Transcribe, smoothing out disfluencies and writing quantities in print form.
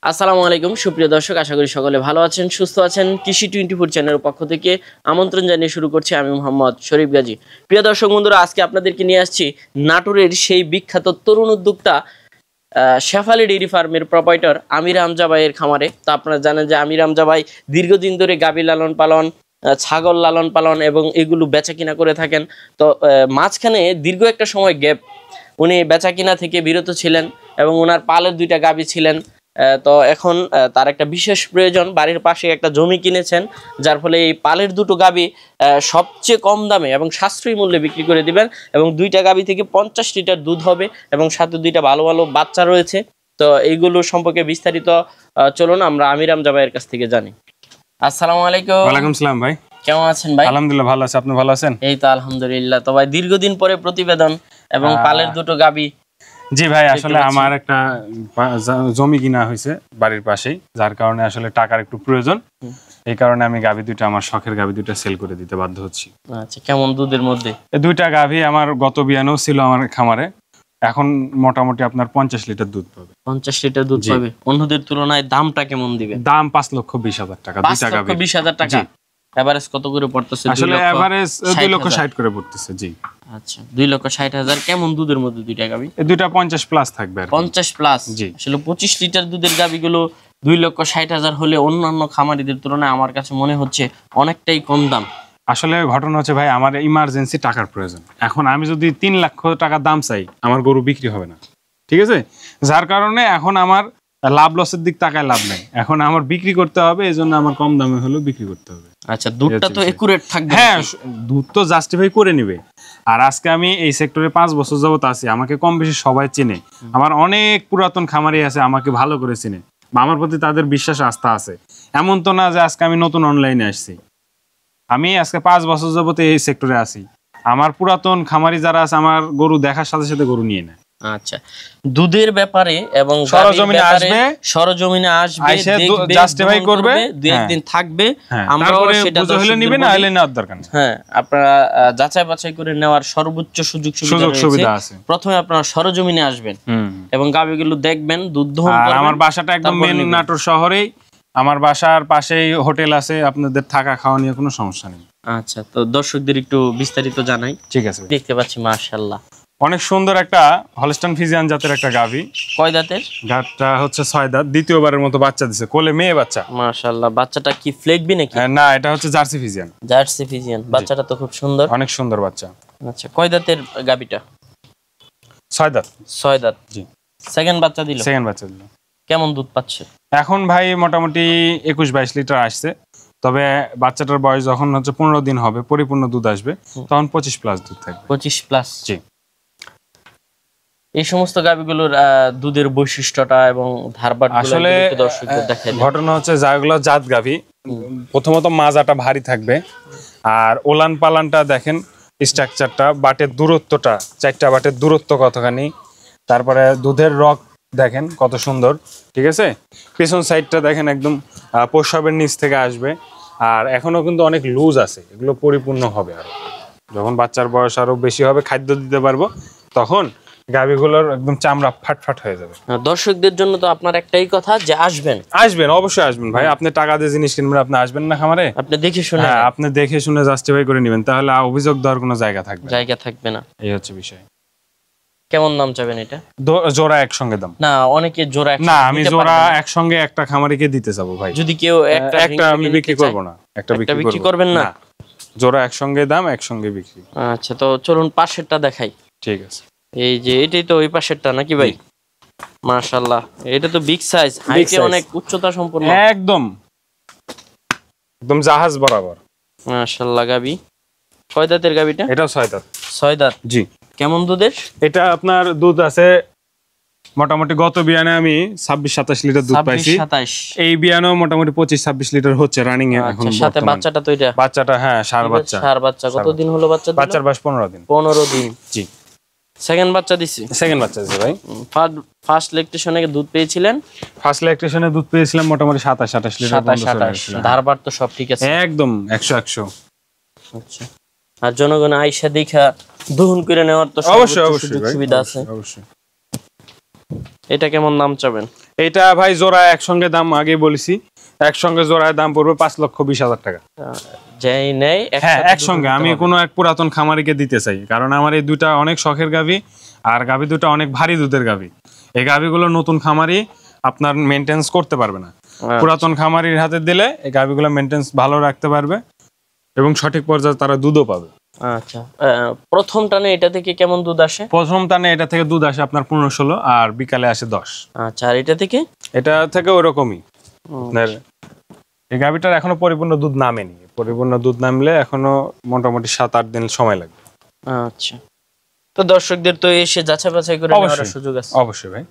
আসসালামু আলাইকুম সুপ্রিয় দর্শক, আশা করি সকলে ভালো আছেন, সুস্থ আছেন। কৃষি 24 চ্যানেলের পক্ষ থেকে আমন্ত্রণ জানিয়ে শুরু করছি আমি মোহাম্মদ শরীফ গাজী। প্রিয় দর্শক বন্ধুরা, আজকে আপনাদেরকে নিয়ে আসছি নাটোরের সেই বিখ্যাত তরুণ উদ্যোক্তা শেফালী ডেইরি ফার্মের প্রোপাইটর আমির হামজা ভাইয়ের খামারে। তো আপনারা জানেন যে আমির হামজা ভাই দীর্ঘদিন ধরে গাভী লালন পালন, ছাগল লালন পালন এবং এগুলো বেচা কিনা করে থাকেন। তো মাঝখানে দীর্ঘ একটা সময় গ্যাপ, উনি বেচা কিনা থেকে বিরত ছিলেন এবং ওনার পালের 2টা গাভী ছিলেন। তো এখন তার একটা বিশেষ প্রয়োজন, বাড়ির পাশে একটা জমি কিনেছেন, যার ফলে এই পালের 2টো গাভী সবচেয়ে কম দামে এবং সাশ্রয়ী মূল্যে বিক্রি করে দিবেন এবং 2টা গাভী থেকে 50 লিটার দুধ হবে এবং সাথে 2টা ভালো ভালো বাচ্চা রয়েছে। তো এইগুলো সম্পর্কে বিস্তারিত চলুন আমরা আমির হামজা ভাইয়ের কাছ থেকে জানি। আসসালামু আলাইকুম। ওয়ালাইকুম সালাম ভাই, কেমন আছেন ভাই? আলহামদুলিল্লাহ ভালো আছি, আপনি ভালো আছেন? এই তো আলহামদুলিল্লাহ। তো ভাই দীর্ঘদিন পরে প্রতিবেদন এবং পালের 2টো গাভী। জি ভাই, আসলে আমার একটা জমি কিনা হয়েছে বাড়ির পাশেই, যার কারণে আসলে টাকার একটু প্রয়োজন। এই কারণে আমি গাভী 2টা, আমার শখের গাভী 2টা সেল করে দিতে বাধ্য হচ্ছি। আচ্ছা, কেমন দুধের মধ্যে? এই 2টা গাভী আমার গত বিয়ানেও ছিল আমার খামারে, এখন মোটামুটি আপনার 50 লিটার দুধ পাবে। 50 লিটার দুধ পাবে। অন্যদের তুলনায় দামটা কেমন দিবে? দাম 5,20,000 টাকা। 2টা গাভী 5,20,000 টাকা। এভারেজ কত করে পড়তেছে? আসলে এভারেজ 2,60,000 করে পড়তেছে। জি আচ্ছা, 2,60,000। কেমন দুধের মধ্যে 2টা গাভী? এই 2টা 50 প্লাস থাকবে। 50 প্লাস? জি। আসলে 25 লিটার দুধের গাভীগুলো 2,60,000 হলে অন্যান্য খামারিদের তুলনায় আমার কাছে মনে হচ্ছে অনেকটাই কম দাম। আসলে ঘটনা হচ্ছে ভাই, আমার ইমার্জেন্সি টাকার প্রয়োজন। এখন আমি যদি 3 লাখ টাকা দাম চাই, আমার গরু বিক্রি হবে না, ঠিক আছে? যার কারণে এখন আমার লাভ লসের দিক তাকায় লাভ নাই, এখন আমার বিক্রি করতে হবে, এই জন্য আমার কম দামে হলেও বিক্রি করতে হবে। আচ্ছা, দুধটা তো একুরেট থাকবে। হ্যাঁ, দুধ তো জাস্টিফাই করে নিবে। আর আজকে আমি এই সেক্টরে 5 বছর যাবত আছি, আমাকে কম বেশি সবাই চেনে। আমার অনেক পুরাতন খামারি আছে, আমাকে ভালো করে চিনে বা আমার প্রতি তাদের বিশ্বাস আস্থা আছে। এমন তো না যে আজকে আমি নতুন অনলাইনে আসছি। আমি আজকে 5 বছর যাবত এই সেক্টরে আছি। আমার পুরাতন খামারি যারা আছে, আমার গরু দেখার সাথে সাথে গরু নিয়ে নেয়। আচ্ছা, দুধের ব্যাপারে এবং সরজমিনে আসবে, সরজমিনে আসবে, দেখবে, জাস্টিফাই করবে, 2-1 দিন থাকবে, আমরাও সেটা বুঝে নিবে না, আইলে নেওয়ার দরকার নেই। হ্যাঁ, আপনারা যাচাই বাছাই করে নেওয়ার সর্বোচ্চ সুযোগ সুবিধা আছে। প্রথমে আপনারা সরজমিনে আসবেন এবং গাভীগুলো দেখবেন, দুধ দহন করবেন। আমার বাসাটা একদম মেন নাটোর শহরেই, আমার বাসার পাশেই হোটেল আছে, আপনাদের থাকা খাওয়া নিয়ে কোনো সমস্যা নেই। আচ্ছা, তো দর্শকদের একটু বিস্তারিত জানাই। ঠিক আছে। দেখতে পাচ্ছি মাশাআল্লাহ অনেক সুন্দর একটা হলস্টাইন ফ্রিজিয়ান জাতের একটা গাভী। কয় দাঁতের? গাভীটা হচ্ছে 6 দাঁত, দ্বিতীয়বারের মতো বাচ্চা দিছে, কোলে মেয়ে বাচ্চা। মাশাআল্লাহ। বাচ্চাটা কি ফ্লেগবি নাকি? না, এটা হচ্ছে জার্সি ফ্রিজিয়ান। Jersey Friesian. বাচ্চাটা তো খুব সুন্দর, অনেক সুন্দর বাচ্চা। আচ্ছা, কয় দাঁতের গাভীটা? 6 দাঁত। 6 দাঁত। জি। সেকেন্ড বাচ্চা দিল? সেকেন্ড বাচ্চা দিল। কেমন দুধ পাচ্ছে এখন? ভাই মোটামুটি 21-22 লিটার আসছে, তবে বাচ্চাটার বয়স যখন হচ্ছে 15 দিন হবে, পরিপূর্ণ দুধ আসবে, তখন 25 প্লাস দুধ থাকবে। 25 প্লাস? জি। এই সমস্ত গাভীগুলোর দুধের বৈশিষ্ট্যটা এবং ধারবাটগুলো আসলে দর্শকদের দেখাই। ঘটনা হচ্ছে, যাগুলো জাত গাভী, প্রথমত মাজাটা ভারী থাকবে, আর ওলান পালানটা দেখেন, স্ট্রাকচারটা, বাটের দূরত্বটা, 4টা বাটের দূরত্ব কতখানি, তারপরে দুধের রক দেখেন কত সুন্দর, ঠিক আছে? পেছন সাইডটা দেখেন একদম প্রস্রাবের নিচ থেকে আসবে, আর এখনো কিন্তু অনেক লুজ আছে, এগুলো পরিপূর্ণ হবে আরো যখন বাচ্চার বয়স আরো বেশি হবে, খাদ্য দিতে পারবো, তখন গাভীগুলোর একদম চামড়া ফাটফাট হয়ে যাবে। দর্শকদের জন্য তো আপনার একটাই কথা যে আসবেন, অবশ্যই আসবেন ভাই। আপনি টাকা দিয়ে জিনিস কিনবেন, আপনি আসবেন না খামারে? আপনি দেখে শুনে, আপনি দেখে শুনে জাস্টিফাই করে নেবেন, তাহলে অভিযোগ দেওয়ার কোনো জায়গা থাকবে না। এই হচ্ছে বিষয়। কেমন দাম চাবেন এটা? জোড়া একসঙ্গে দাম? না, অনেকে জোড়া না, আমি জোড়া একসঙ্গে একটা খামারিকে দিতে চাবো ভাই। যদি কেউ একটা আমি বিক্রি করব না, একটা বিক্রি করবেন না? জোড়া একসঙ্গে দাম, একসঙ্গে বিক্রি। আচ্ছা, তো চলুন পাশেরটা দেখাই। ঠিক আছে। এই যে এটাই তো ওই পাশেরটা নাকি ভাই? মাশাআল্লাহ, এটা তো বিগ সাইজ, হাইটে অনেক উচ্চতা সম্পন্ন, একদম জাহাজ বরাবর। মাশাআল্লাহ। গাভী কয় দাঁতের গাভীটা? এটা 6 দাঁত। 6 দাঁত? জি। কেমন দুধের? এটা আপনার দুধ আছে মোটামুটি, গত বিয়ানে আমি 26-27 লিটার দুধ পাইছি। 27? এই বিয়ানেও মোটামুটি 25-26 লিটার হচ্ছে রানিং এ এখন। সাথে বাচ্চাটা তো এটা? বাচ্চাটা হ্যাঁ, ষাঁড় বাচ্চা। কতদিন হলো বাচ্চা দিল? বাচ্চার বয়স 15 দিন। 15 দিন। জি। সেকেন্ড বাচ্চা দিছি? সেকেন্ড বাচ্চা দিছি ভাই। ফার্স্ট ল্যাকটেশনে দুধ পেয়েছিলেন? ফার্স্ট ল্যাকটেশনে দুধ পেয়েছিলাম মোটামুটি 27-28 লিটার। 27-28। ধারবার তো সব ঠিক আছে? একদম 100-100। আচ্ছা, আর জনগণ আইসা দেখা দহন করে নেওয়ার তো অবশ্যই সুবিধা আছে? অবশ্যই। এটা কেমন দাম চাবেন? এটা ভাই জোড়া একসঙ্গে দাম আগে বলেছি, একসঙ্গে জোড়ায় দাম পড়বে 5,20,000 টাকা। যাই নেই হ্যাঁ একসঙ্গে, আমি কোনো এক পুরাতন খামারিকে দিতে চাই, কারণ আমার এই দুইটা অনেক শখের গাভী, আর গাভী দুটো অনেক ভারী দুধের গাভী। এই গাভীগুলো নতুন খামারি আপনার মেনটেন্স করতে পারবে না, পুরাতন খামারির হাতে দিলে এই গাভীগুলো মেনটেন্স ভালো রাখতে পারবে এবং সঠিক পর্যায়ে তারা দুধও পাবে। আচ্ছা, প্রথম টানে এটা থেকে কেমন দুধ আসে? প্রথম টানে এটা থেকে দুধ আসে আপনার 15-16, আর বিকালে আসে 10। আচ্ছা, আর এটা থেকে? এটা থেকে ওরকমই। আপনার এই গাভীটার এখনো পরিপূর্ণ দুধ নামেনি, পরিপূর্ণ দুধ নামলে এখনো মোটামুটি 7-8 দিন সময় লাগবে। আচ্ছা, তো দর্শকদের তো এসে যাচাই বাছাই করে নেওয়ার সুযোগ আছে? অবশ্যই ভাই।